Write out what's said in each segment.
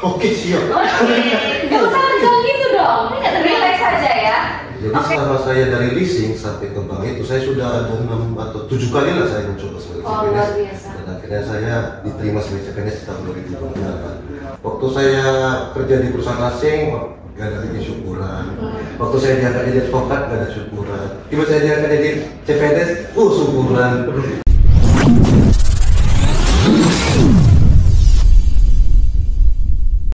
Oke, siap. Oke, nggak usah tegang gitu dong, relax saja ya. Jadi selama saya dari leasing sampai ke bank itu saya sudah ada 6 atau 7 kali lah saya mencoba sebagai CPNS. Luar biasa. Dan akhirnya saya diterima sebagai CPNS di tahun 2008. Waktu saya kerja di perusahaan asing, gak ada bikin syukuran. Waktu saya diangkat jadi advokat, gak ada syukuran. Tiba saya diangkat jadi CPNS, syukuran.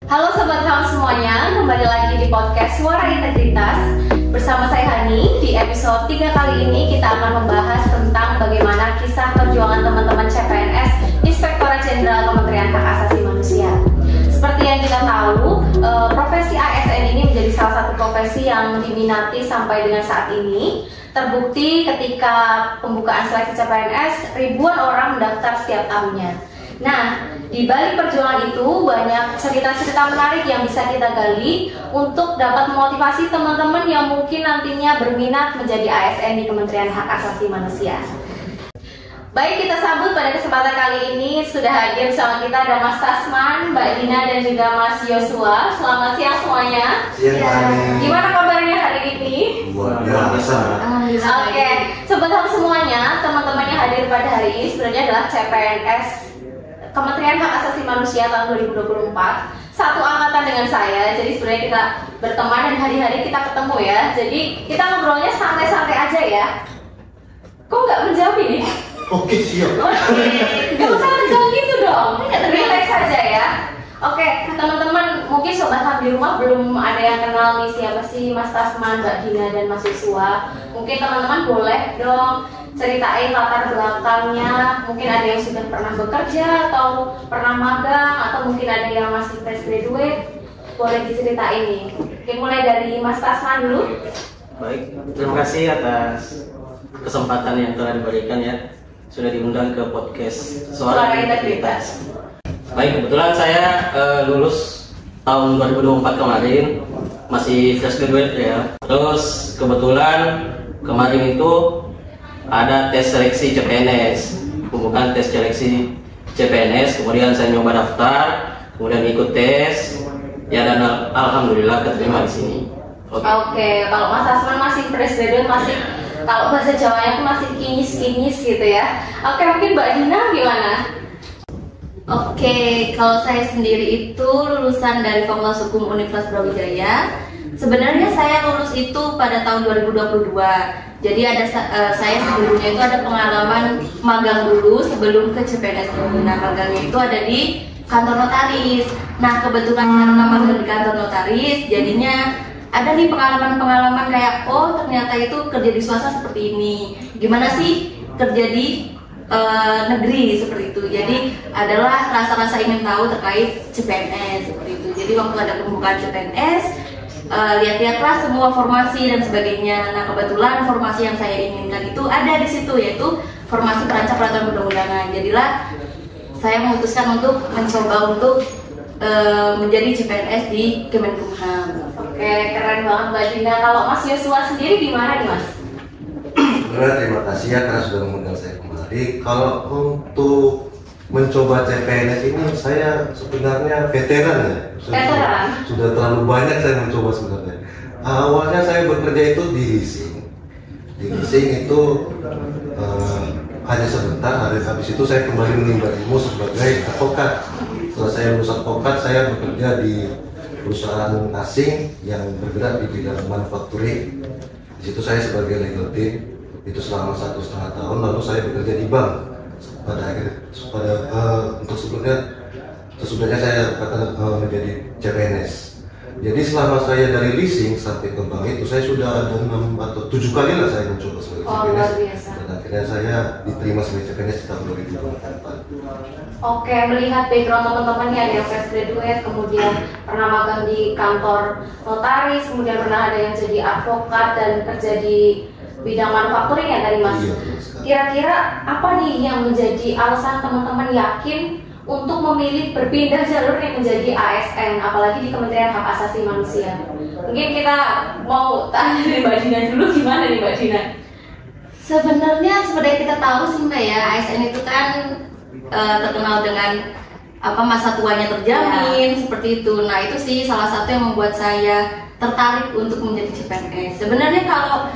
Halo Sobat Ham semuanya, kembali lagi di podcast Suara Integritas. Bersama saya Hani. Di episode 3 kali ini kita akan membahas tentang bagaimana kisah perjuangan teman-teman CPNS Inspektorat Jenderal Kementerian Hak Asasi Manusia. Seperti yang kita tahu, profesi ASN ini menjadi salah satu profesi yang diminati sampai dengan saat ini. Terbukti ketika pembukaan seleksi CPNS, ribuan orang mendaftar setiap tahunnya. Nah, di balik perjuangan itu banyak cerita-cerita menarik yang bisa kita gali untuk dapat memotivasi teman-teman yang mungkin nantinya berminat menjadi ASN di Kementerian Hak Asasi Manusia. Baik, kita sambut pada kesempatan kali ini sudah hadir bersama kita ada Mas Tasman, Mbak Dina dan juga Mas Yosua. Selamat siang semuanya. Siang. Gimana kabarnya hari ini? Luar biasa. Oke, sebentar semuanya, teman-teman yang hadir pada hari ini sebenarnya adalah CPNS Kementerian Hak Asasi Manusia tahun 2024, satu angkatan dengan saya. Jadi sebenarnya kita berteman dan hari-hari kita ketemu ya. Jadi kita ngobrolnya santai-santai aja ya. Kok nggak menjamin? Oke, siap. Oke, nggak usah tegang gitu dong, relax saja ya. Oke, teman-teman, mungkin Sobat Ham di rumah belum ada yang kenal nih siapa sih Mas Tasman, Mbak Dina, dan Mas Yosua. Mungkin teman-teman boleh dong ceritain latar belakangnya. Mungkin ada yang sudah pernah bekerja atau pernah magang, atau mungkin ada yang masih fresh graduate. Boleh diceritain nih. Oke, mulai dari Mas Tasman dulu. Baik, terima kasih atas kesempatan yang telah diberikan ya. Sudah diundang ke podcast Suara Integritas. Baik, kebetulan saya lulus tahun 2024 kemarin, masih fresh graduate ya. Terus kebetulan kemarin itu ada tes seleksi CPNS, pembukaan tes seleksi CPNS, kemudian saya nyoba daftar, kemudian ikut tes, ya dan alhamdulillah keterima di sini. Oke, kalau Mas Tasman masih fresh graduate, masih kalau bahasa Jawanya itu masih kinyis-kinyis gitu ya. Oke, mungkin Mbak Dina gimana? Oke, kalau saya sendiri itu lulusan dari Fakultas Hukum Universitas Brawijaya. Sebenarnya saya lulus itu pada tahun 2022. Jadi ada saya sebelumnya itu ada pengalaman magang dulu sebelum ke CPNS. Nah, magangnya itu ada di kantor notaris. Nah, kebetulan karena magang di kantor notaris, jadinya ada nih pengalaman-pengalaman kayak oh ternyata itu kerja di swasta seperti ini. Gimana sih kerja di negeri seperti itu. Jadi adalah rasa-rasa ingin tahu terkait CPNS seperti itu. Jadi waktu ada pembukaan CPNS, lihat-lihatlah semua formasi dan sebagainya. Nah, kebetulan formasi yang saya inginkan itu ada di situ, yaitu formasi perancang peraturan perundang-undangan. Jadilah saya memutuskan untuk mencoba untuk menjadi CPNS di Kemenkumham. Oke, keren banget Mbak Dina. Kalau Mas Yosua sendiri gimana nih Mas? Sebenarnya terima kasih ya karena sudah mengundang saya kembali. Kalau untuk mencoba CPNS ini saya sebenarnya veteran ya. Sudah terlalu banyak saya mencoba sebenarnya. Awalnya saya bekerja itu di leasing. Di leasing itu hanya sebentar. Habis itu saya kembali menimba ilmu sebagai advokat. Setelah saya lulus advokat, saya bekerja di perusahaan asing yang bergerak di bidang manufacturing. Di situ saya sebagai legal team itu selama 1,5 tahun. Lalu saya bekerja di bank. Untuk sesudahnya saya menjadi CPNS. Jadi selama saya dari leasing sampai ke bank itu saya sudah ada 6 atau 7 kali lah saya mencoba sebagai CPNS. Dan akhirnya saya diterima sebagai CPNS di tahun 2024. Oke, melihat background teman-teman yang ada yang fresh graduate, kemudian pernah magang di kantor notaris, kemudian pernah ada yang jadi advokat dan kerja di bidang manufacturing ya tadi Mas. Iya, Kira-kira apa nih yang menjadi alasan teman-teman yakin untuk memilih berpindah jalur yang menjadi ASN, apalagi di Kementerian Hak Asasi Manusia? Mungkin kita mau tanya dari Mbak Dina dulu, gimana nih Mbak Dina? Sebenarnya seperti yang kita tahu sih Mbak ya, ASN itu kan terkenal dengan masa tuanya terjamin seperti itu. Nah itu sih salah satu yang membuat saya tertarik untuk menjadi CPNS. Sebenarnya kalau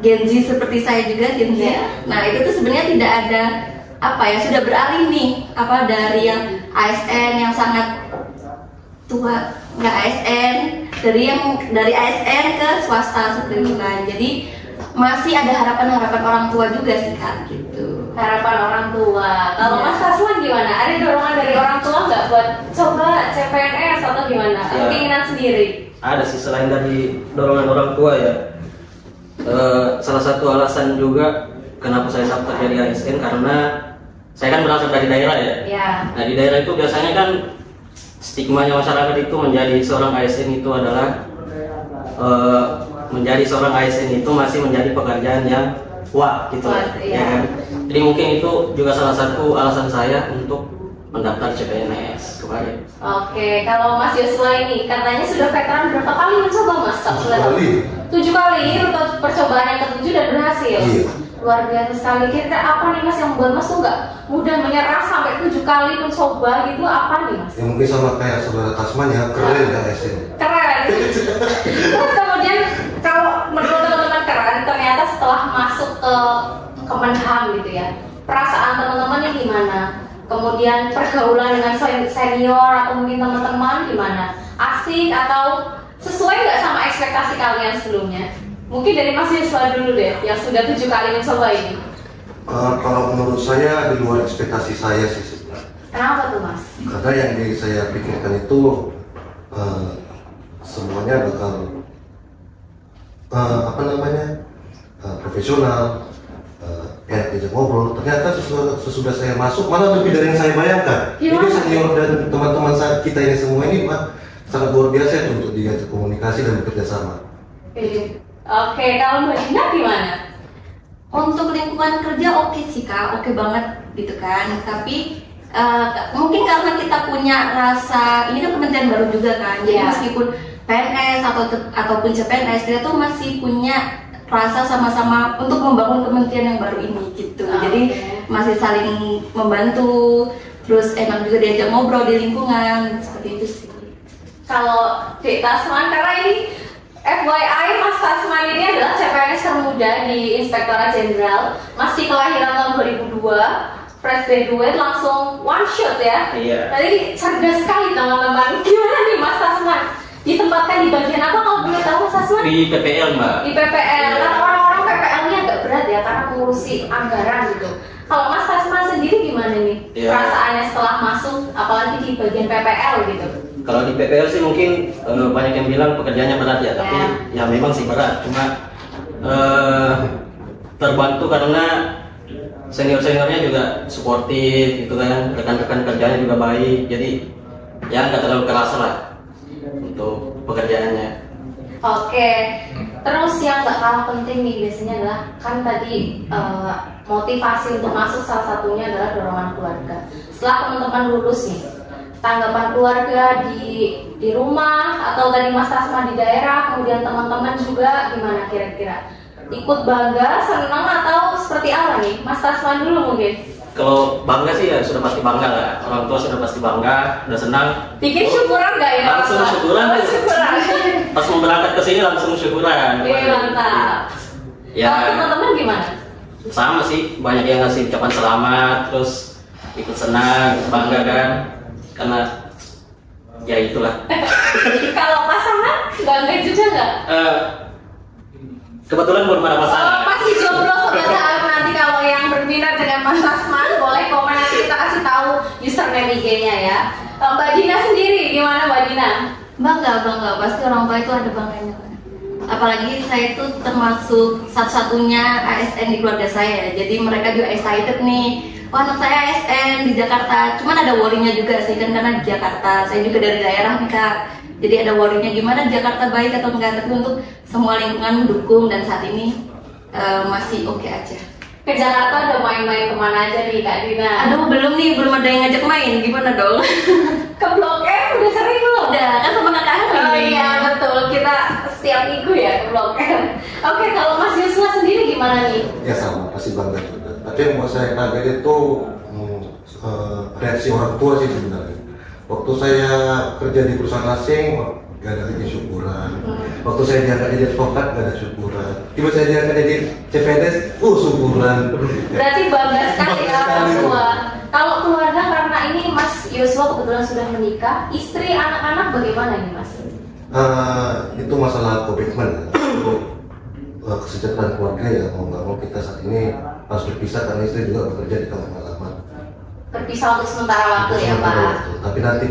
Gen Z seperti saya juga Gen Z, nah itu tuh sebenarnya tidak ada sudah beralih nih dari yang ASN yang sangat tua, nggak ASN, dari ASN ke swasta seperti itu kan. Jadi masih ada harapan orang tua juga sih Kak gitu. Harapan orang tua. Kalau Mas Hasman gimana? Ada dorongan dari orang tua nggak buat coba CPNS atau gimana? Atau keinginan sendiri? Ada sih, selain dari dorongan orang tua ya. Salah satu alasan juga kenapa saya daftar jadi ASN karena saya kan berasal dari daerah ya. Nah di daerah itu biasanya kan stigmanya masyarakat itu menjadi seorang ASN itu adalah menjadi seorang ASN itu masih menjadi pekerjaan yang gitu ya kan. Jadi mungkin itu juga salah satu alasan saya untuk mendaftar CPNS kemarin. Oke, kalau Mas Yosua ini katanya sudah veteran berapa kali mencoba Mas? 7 kali, rute percobaan yang ke-7 dan berhasil. Iya. Luar biasa sekali. Kira-kira apa nih Mas yang membuat Mas tuh nggak mudah menyerah sampai 7 kali mencoba gitu? Apa nih Mas? Ya mungkin sama kayak saudara Tasman ya, keren ya ASN. Keren. Terus kemudian kalau menurut teman-teman keren, ternyata setelah masuk ke Kemenham gitu ya, perasaan teman-temannya gimana? Kemudian pergaulan dengan senior atau mungkin teman-teman gimana? Asik atau sesuai nggak sama ekspektasi kalian sebelumnya? Mungkin dari Mas Yuswa dulu deh, yang sudah 7 kali mencoba ini. Kalau menurut saya di luar ekspektasi saya sih sebenarnya. Kenapa tuh Mas? Karena yang saya pikirkan itu semuanya bakal profesional, enak diajak ngobrol. Ternyata sesudah saya masuk malah lebih dari yang saya bayangkan. Jadi senior dan teman-teman kita ini semua ini sangat luar biasa untuk diajak komunikasi dan bekerja sama. Oke, kalau Mbak Dina gimana? Untuk lingkungan kerja oke sih Kak, oke banget gitu kan. Tapi mungkin karena kita punya rasa, ini kan kementerian baru juga kan. Jadi meskipun PNS ataupun CPNS, kita tuh masih punya rasa sama-sama untuk membangun kementerian yang baru ini gitu. Jadi masih saling membantu, terus enak juga diajak ngobrol di lingkungan, seperti itu sih. Kalau Dek Tasman, karena ini FYI Mas Tasman ini adalah CPNS termuda di Inspektorat Jenderal, masih kelahiran tahun 2002, fresh graduate langsung one shot ya. Jadi cerdas sekali teman-teman. Gimana nih Mas Tasman? Ditempatkan di bagian apa kalau boleh tahu Mas Tasman? Di PPL Mbak. Di PPL. Kan orang-orang PPL-nya agak berat ya karena mengurusi anggaran gitu. Kalau Mas Tasman sendiri gimana nih perasaannya setelah masuk, apalagi di bagian PPL gitu? Kalau di PPL sih mungkin banyak yang bilang pekerjaannya berat ya, tapi ya memang sih berat. Cuma terbantu karena senior-seniornya juga suportif gitu kan, rekan-rekan kerjanya juga baik, jadi ya nggak terlalu keras lah untuk pekerjaannya. Oke, terus yang nggak kalah penting nih biasanya adalah kan tadi motivasi untuk masuk salah satunya adalah dorongan keluarga. Setelah teman-teman lulus nih, tanggapan keluarga di rumah atau tadi Mas Tasman di daerah, kemudian teman-teman juga gimana kira-kira? Ikut bangga, senang atau seperti apa nih? Mas Tasman dulu mungkin. Kalau bangga sih ya sudah pasti bangga lah, orang tua sudah pasti bangga, udah senang. Bikin syukuran nggak ya? Langsung syukuran. Pas mau berangkat ke sini langsung syukuran. Iya mantap. Ya. Kalau teman-teman gimana? Sama sih, banyak yang ngasih ucapan selamat, terus ikut senang, bangga kan, karena ya itulah. Kalau pasangan bangga juga nggak? Kebetulan belum ada pasangan. Masih jomblo sobat nanti kalau yang berminat dengan Mas Tasman boleh komen, nanti kita kasih tahu username IG-nya ya. Kalau Mbak Dina sendiri gimana Mbak Dina? Bangga, pasti orang tua itu ada bangganya. Apalagi saya itu termasuk satu-satunya ASN di keluarga saya, jadi mereka juga excited nih. Wah, anak saya ASN di Jakarta. Cuman ada worry-nya juga sih kan, karena di Jakarta. Saya juga dari daerah nih Kak. Jadi ada worry-nya gimana di Jakarta baik atau enggak. Tapi untuk semua lingkungan mendukung dan saat ini masih oke aja. Ke Jakarta udah main-main kemana aja nih Kak Dina? Aduh belum ada yang ngajak main, gimana dong? Ke Blok M udah sering belum? Udah, kan sama kakak Hani. Oh iya betul, kita setiap minggu ya ke Blok M. Oke, kalau Mas Yuswa sendiri gimana nih? Ya sama, pasti bangga juga. Tapi yang buat saya kaget itu reaksi orang tua sih sebenarnya. Waktu saya kerja di perusahaan asing, gak ada lagi syukuran. Waktu saya diangkat jadi advokat, gak ada syukuran. Tiba saya diangkat jadi CPNS, syukuran. Berarti bangga sekali ya orang tua. Kalau keluarga, karena ini Mas Yosua kebetulan sudah menikah, istri, anak-anak bagaimana ini Mas? Itu masalah komitmen. Kesejahteraan keluarga ya, mau nggak mau kita saat ini harus berpisah karena istri juga bekerja di kampung halaman. Berpisah untuk sementara waktu ya Pak. Tapi nanti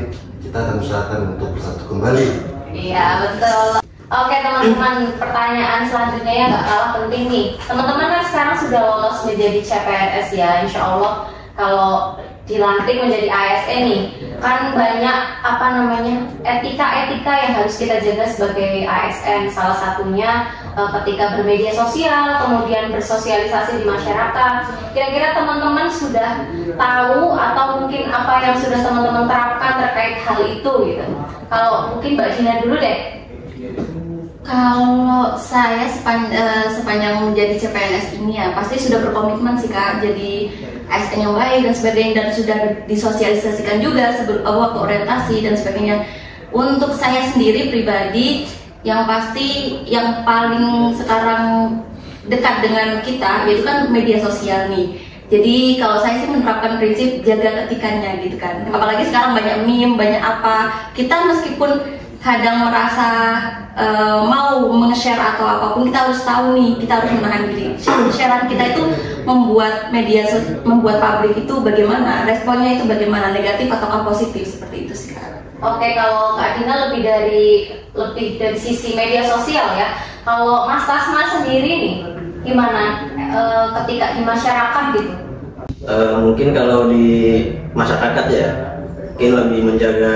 kita akan usahakan untuk bersatu kembali. Iya betul. Oke teman-teman, pertanyaan selanjutnya ya nggak kalah penting nih. Teman-teman kan sekarang sudah lolos menjadi CPNS ya, insya Allah kalau dilantik menjadi ASN nih, kan banyak etika-etika yang harus kita jaga sebagai ASN. Salah satunya ketika bermedia sosial, kemudian bersosialisasi di masyarakat. Kira-kira teman-teman sudah tahu atau mungkin apa yang sudah teman-teman terapkan terkait hal itu gitu? Kalau mungkin Mbak Gina dulu deh. Kalau saya sepanjang menjadi CPNS ini ya pasti sudah berkomitmen sih Kak, jadi ASN yang baik dan sebagainya, dan sudah disosialisasikan juga sebelum waktu orientasi dan sebagainya. Untuk saya sendiri pribadi, yang pasti yang paling sekarang dekat dengan kita yaitu kan media sosial nih. Jadi kalau saya sih menerapkan prinsip jaga etikanya gitu kan. Apalagi sekarang banyak meme, banyak apa. Kita meskipun kadang merasa mau meng-share atau apapun, kita harus tahu nih, kita harus menahan diri. Sharean kita itu membuat membuat publik itu bagaimana, responnya itu bagaimana, negatif ataukah positif, seperti itu sih Kak. Oke, kalau Kak Dina lebih dari sisi media sosial ya. Kalau Mas Tasma sendiri nih, gimana ketika di masyarakat gitu? Mungkin kalau di masyarakat ya, mungkin lebih menjaga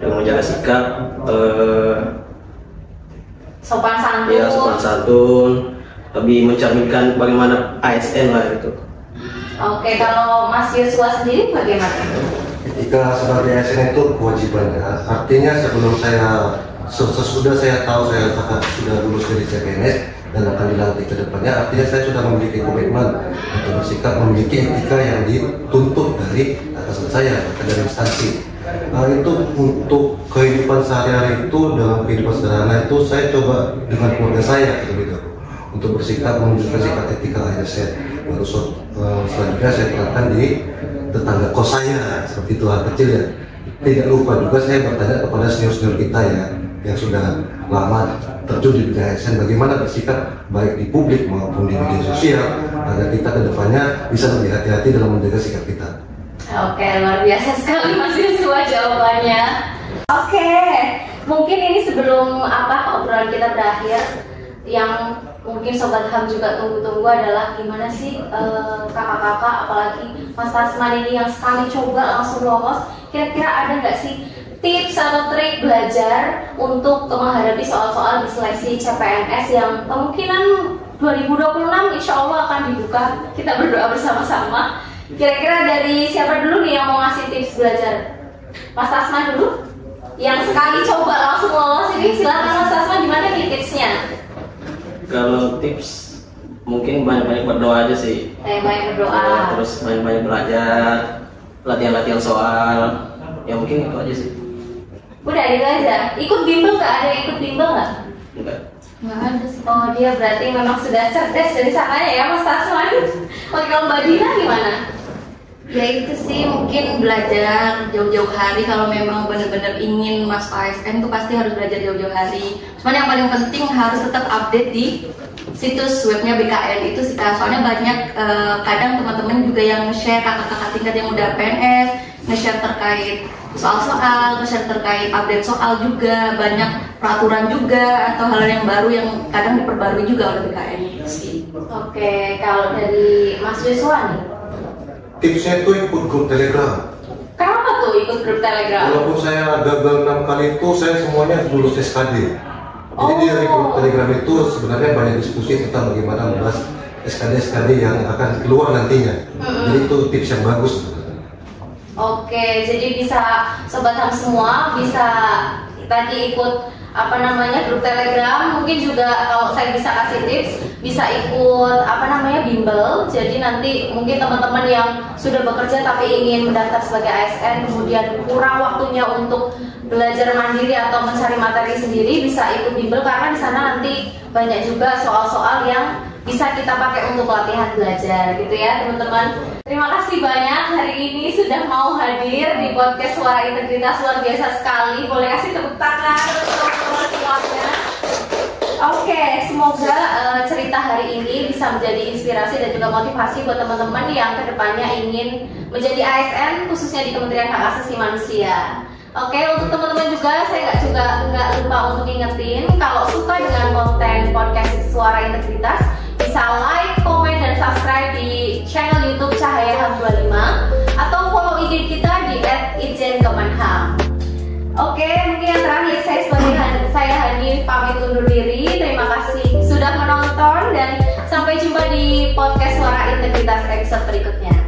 menjaga sikap, sopan santun. Ya, sopan santun, lebih mencerminkan bagaimana ASN lah gitu. Oke, kalau Mas Yosua sendiri bagaimana? Etika sebagai ASN itu kewajiban ya. Artinya sebelum sesudah saya tahu saya sudah lulus dari CPNS dan akan dilantik ke depannya, artinya saya sudah memiliki komitmen untuk bersikap, memiliki etika yang dituntut dari atasan saya, dari instansi. Nah, itu untuk kehidupan sehari-hari itu, dalam kehidupan sederhana itu saya coba dengan keluarga saya gitu, untuk bersikap, menunjukkan sikap etika ASN. Baru selanjutnya saya terapkan di tetangga kos saya, seperti itu hal kecil ya. Tidak lupa juga saya bertanya kepada senior-senior kita ya, yang sudah lama terjun di bidang ASN, bagaimana bersikap baik di publik maupun di media sosial agar kita kedepannya bisa lebih hati-hati dalam menjaga sikap kita. Oke, luar biasa sekali Mas Yosua jawabannya. Oke, mungkin ini sebelum obrolan kita berakhir, yang mungkin Sobat Ham juga tunggu-tunggu adalah gimana sih kakak-kakak, apalagi Mas Tasman ini yang sekali coba langsung lolos, kira-kira ada nggak sih tips atau trik belajar untuk menghadapi soal-soal di seleksi CPNS yang kemungkinan 2026 insya Allah akan dibuka. Kita berdoa bersama-sama. Kira-kira dari siapa dulu nih yang mau ngasih tips belajar? Mas Tasman dulu? Yang sekali coba langsung lolos ini, silakan Mas Tasman, gimana nih tipsnya? Kalau tips mungkin banyak-banyak berdoa aja sih. Banyak berdoa. Ya, terus banyak-banyak belajar, latihan-latihan soal. Ya mungkin itu aja sih. Udah itu aja. Ikut bimbel nggak? Ada ikut bimbel nggak? Enggak. Nggak ada sih. Oh, dia berarti memang sudah cerdas dari sananya ya Mas Tasman. Oke, kalau Mbak Dina gimana? Ya itu sih, mungkin belajar jauh-jauh hari. Kalau memang benar-benar ingin masuk ASN itu pasti harus belajar jauh-jauh hari. Cuman yang paling penting harus tetap update di situs webnya BKN itu sih Kak. Soalnya banyak kadang teman-teman juga yang share, kakak-kakak tingkat yang udah PNS nge-share terkait soal-soal, nge-share terkait update soal juga, banyak peraturan juga atau hal yang baru yang kadang diperbarui juga oleh BKN itu sih. Oke, kalau dari Mas Yosua nih, tipsnya itu ikut grup Telegram. kenapa tuh ikut grup Telegram? Walaupun saya gagal 6 kali itu, saya semuanya lulus SKD. Jadi dari grup Telegram itu sebenarnya banyak diskusi tentang bagaimana membahas SKD yang akan keluar nantinya. Jadi itu tips yang bagus. Oke, jadi bisa Sobat Ham semua bisa tadi ikut grup Telegram. Mungkin juga kalau saya bisa kasih tips, bisa ikut bimbel. Jadi nanti mungkin teman-teman yang sudah bekerja tapi ingin mendaftar sebagai ASN, kemudian kurang waktunya untuk belajar mandiri atau mencari materi sendiri, bisa ikut bimbel karena di sana nanti banyak juga soal-soal yang bisa kita pakai untuk latihan belajar gitu ya teman-teman. Terima kasih banyak hari ini sudah mau hadir di podcast Suara Integritas, luar biasa sekali. Boleh kasih tepuk tangan untuk teman-teman semuanya. Oke, semoga cerita hari ini bisa menjadi inspirasi dan juga motivasi buat teman-teman yang kedepannya ingin menjadi ASN khususnya di Kementerian Hak Asasi Manusia. Oke, untuk teman-teman juga saya nggak lupa untuk ingetin kalau suka dengan konten podcast Suara Integritas, bisa like, komen, dan subscribe di channel YouTube Cahaya HAM 25 atau follow IG kita di @itjenkemenham. Oke, mungkin yang terakhir saya Hani pamit undur diri. Terima kasih sudah menonton dan sampai jumpa di podcast Suara Integritas episode berikutnya.